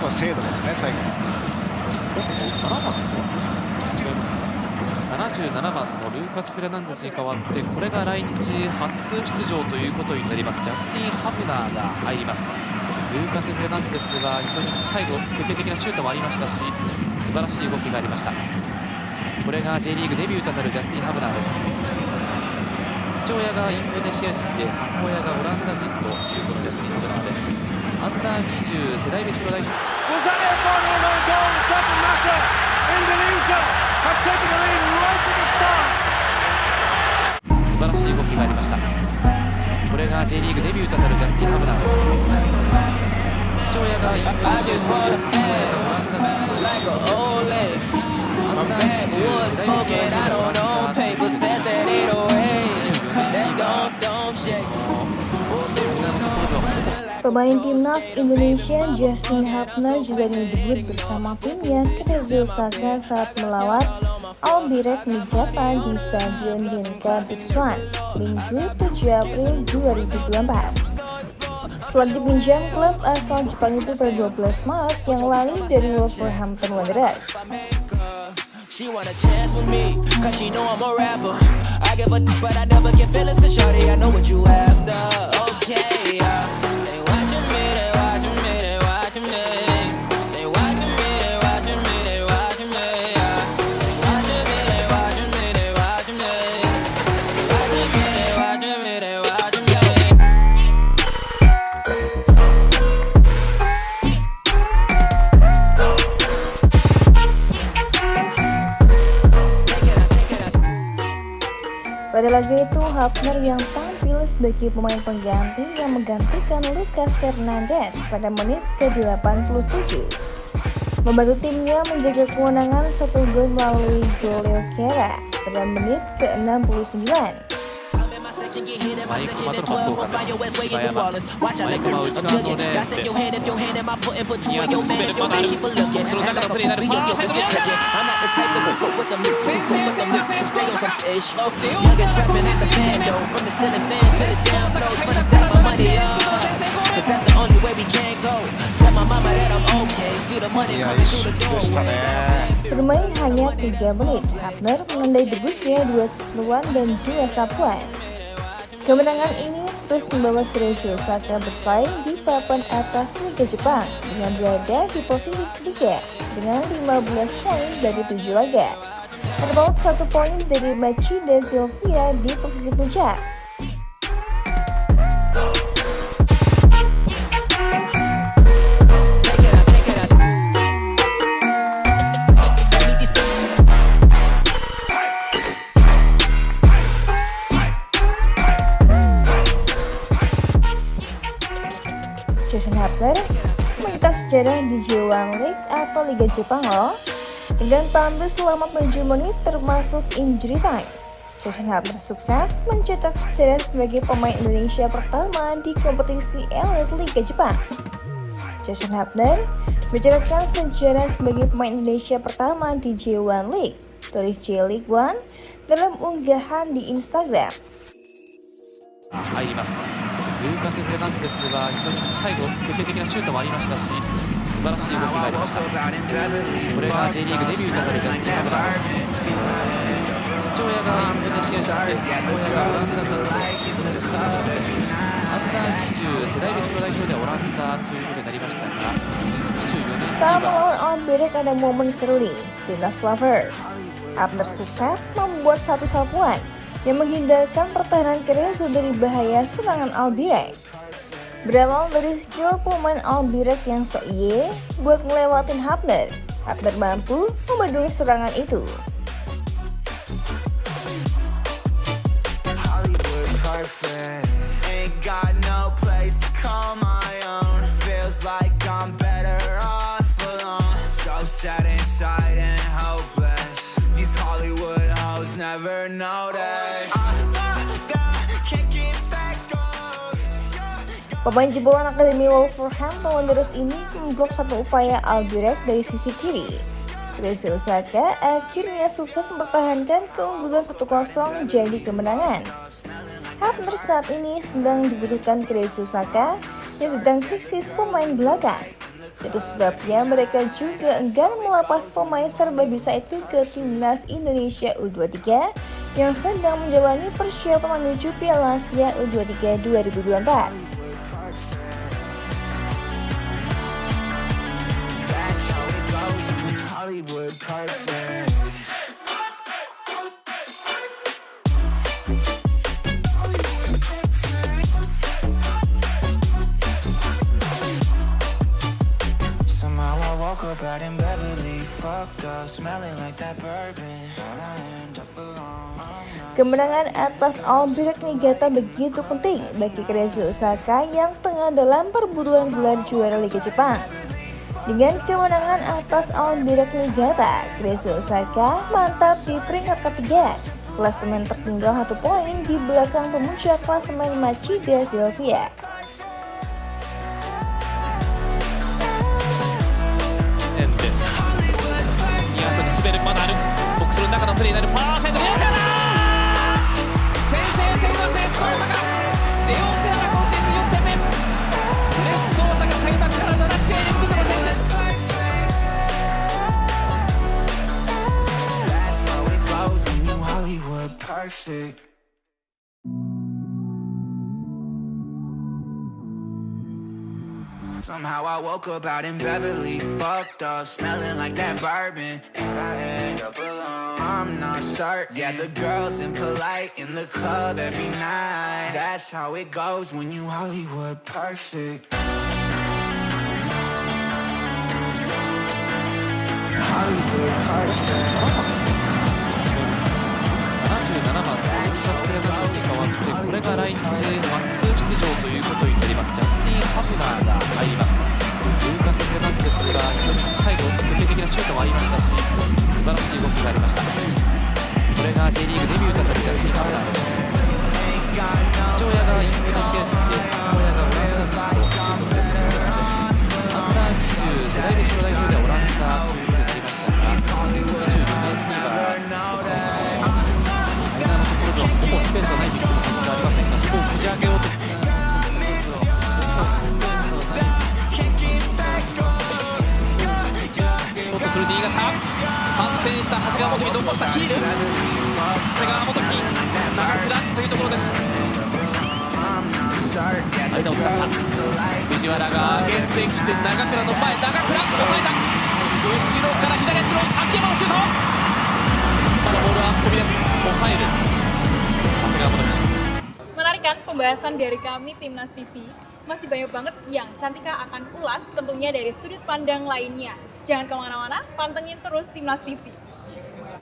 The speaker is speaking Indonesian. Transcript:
の精度ですね、最後。7番の違いますね。77番のルーカス・フェルナンデスに代わって、これが来日初出場ということになりますジャスティン・ハブナーが入ります。ルーカス・フェルナンデスは非常に最後決定的なシュートもありましたし、素晴らしい動きがありました。これが J リーグデビューとなるジャスティン・ハブナーです。父親がインドネシア人で母親がオランダ人というこのジャスティン・ハブナーです。アンダー20世代別の代表。素晴らしい動きがありました。これが J リーグデビューとなるジャスティン・ハブナーです。父親がインドネシア人で母親がオランダ人というアンダー20世代別の代表でオランダPemain timnas Indonesia Justin Hubner juga debut bersama timnya Cerezo Osaka saat melawan Albirex Niigata di Stadion Genka Big Swan, Minggu 7 April 2024. Setelah dipinjam klub asal Jepang itu pada 12 Maret yang lalu dari Wolverhampton Wanderers. She want a chance with me, cause she know I'm a rapper. I give a but I never get feelings, cause shorty, I know what you after. Okay, they watching me, they watching me, they watching me. They watching me, they watching me, they watching me. They watching me, they watching me, they watching me. They watching me, they watching me, they watching me. Pada laga itu, Hubner yang tampil sebagai pemain pengganti yang menggantikan Lucas Fernandes pada menit ke-87. Membantu timnya menjaga kemenangan 1 gol melalui gol Leo Kera pada menit ke-69. Bermain hanya 3 menit, Hubner menandai debutnya 2 sentuhan dan 2 sapuan. Kemenangan ini terus membawa Cerezo Osaka bersaing di papan atas Liga Jepang dengan berada di posisi ketiga dengan 15 poin dari 7 laga. Terpaut 1 poin dari Machida Sylvia di posisi puncak. Justin Hubner mencetak sejarah di J1 League atau Liga Jepang loh, dengan tampil selama 7 menit termasuk injury time. Justin Hubner sukses mencetak sejarah sebagai pemain Indonesia pertama di kompetisi elit Liga Jepang. Justin Hubner mencatatkan sejarah sebagai pemain Indonesia pertama di J1 League, tulis J League One dalam unggahan di Instagram. 入ります。ルーカス・フェルナンデスは非常に最後決定的なシュートもありましたし、素晴らしい動きがありました。これが J リーグデビューとなるジャスティン・ハブナーです。父親がインドネシア人で母親がオランダ人というこのジャスティン・ハブナーです。アンダー20世代別の代表でオランダということになりましたが、2024年に Saat melawan Albirex ada momen seru nih, timnas lover. Hubner sukses membuat 1 sapuan yang menghindarkan pertahanan Cerezo dari bahaya serangan Albirex. Berawal dari skill pemain Albirex yang sok-ye buat ngelewatin Hubner, Hubner mampu membendung serangan itu. Pemain jebolan Akademi Wolverhampton Wanderers ini memblok 1 upaya Albirex dari sisi kiri. Cerezo Osaka akhirnya sukses mempertahankan keunggulan 1-0 jadi kemenangan. Hubner saat ini sedang dibutuhkan Cerezo Osaka yang sedang krisis pemain belakang. Itu sebabnya mereka juga enggan melepas pemain serba bisa itu ke timnas Indonesia U23 yang sedang menjalani persiapan menuju Piala Asia U23 2024. Hollywood person. Somehow I woke up out in Beverly, fucked up, smelling like that bourbon. How'd I end up alone? Kemenangan atas Albirex Niigata begitu penting bagi Kazuya Osaka yang tengah dalam perburuan gelar juara Liga Jepang. Dengan kemenangan atas Albirex Niigata, Kazuya Osaka mantap di peringkat ketiga. Klasemen tertinggal 1 poin di belakang pemuncak klasemen Machida Sylvia. Perfect. Somehow I woke up out in Beverly, fucked up, smelling like that bourbon. And I end up alone. I'm not certain. Yeah, the girls impolite in the club every night. That's how it goes when you Hollywood perfect. Hollywood perfect. 77番のルーカス・フェルナンデスに代わってこれが来日初出場ということになりますジャスティン・ハフナーが入ります。ルーカス・フェルナンデスが非常に最後決定的なシュートもありましたし素晴らしい動きがありました。これが J リーグデビューとなるジャスティン・ハフナーです。父親がインドネシア人で母親がオランダ人ということでジャスティン・ハフナーです。アンダー20世代別の代表ではオランダということになりましたが2022年にはほぼスペースがないと言っても過言ではありませんが、そこをこじ開けようとショートする新潟、反転した長谷川元樹、残したヒール、長谷川元樹、長倉というところです。間を使った藤原が上げてきて長倉の前、長倉抑えた、後ろから左足の秋山のシュート、まだボールは飛びです、抑える。Menarik kan pembahasan dari kami Timnas TV? Masih banyak banget yang Cantika akan ulas tentunya dari sudut pandang lainnya. Jangan kemana-mana, pantengin terus Timnas TV.